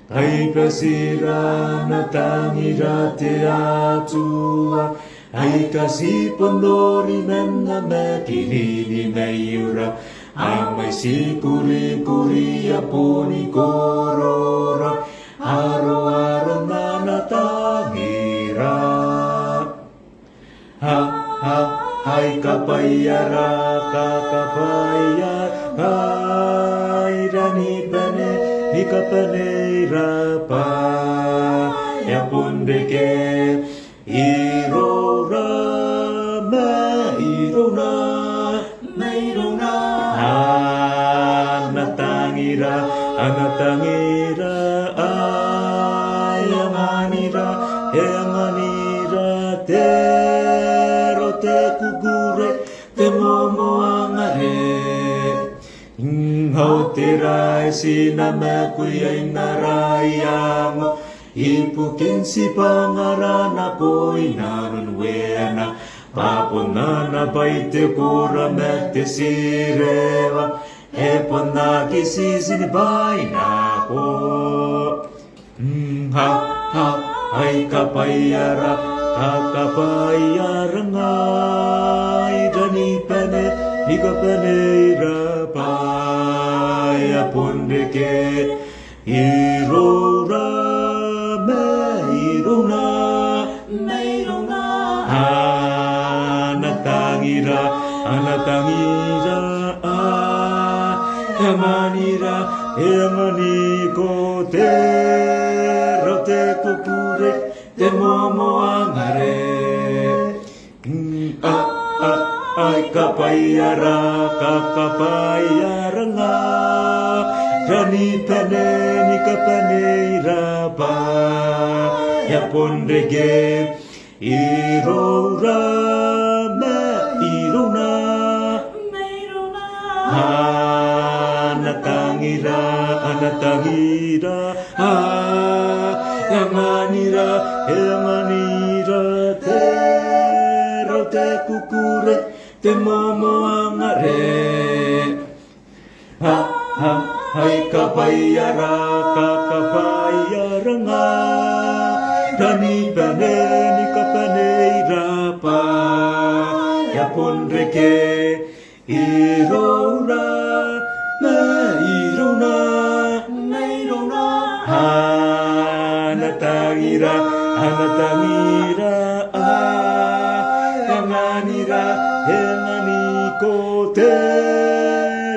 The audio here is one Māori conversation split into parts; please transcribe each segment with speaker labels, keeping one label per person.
Speaker 1: Ai pasira na tangira te atua. Ai kasi pondori menna me kinini me iura. Amai si kuri kuri aponi korora. Aro aro nana tangira. Ha ha hai kapayara kakapaya. Hai rani bane hikapane rapa. Ya pundeke irora mairona mairona. Anatangira ayamanira emanira tero te kukure te momo angare. Hau te rai sina me kuia inarai ango. Ipukin si pangarana ko inarun wena. Papunana pai te kura me te sireva. E ponna ki sisini paina ko. Ha ha ai kapayara kakapayara ngai dani pene hikapene irapa. Ya pundeke irora meirona meirona. Anatangira Emanira, emani ko te rote kukure te momo angare. Ai kapayara kakapayara nga. Rani pene ni kapane irapa. Ya pondege irora me irona. Anatangira, emanira, te rote kukure, te momo angare. Hai kapayara, kakapayara nga. Dani bane ni kapane irapa. Ya pondreke irora. Anatangira, emanira, emani ko te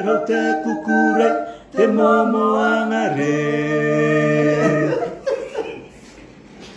Speaker 1: rote kukure, te momo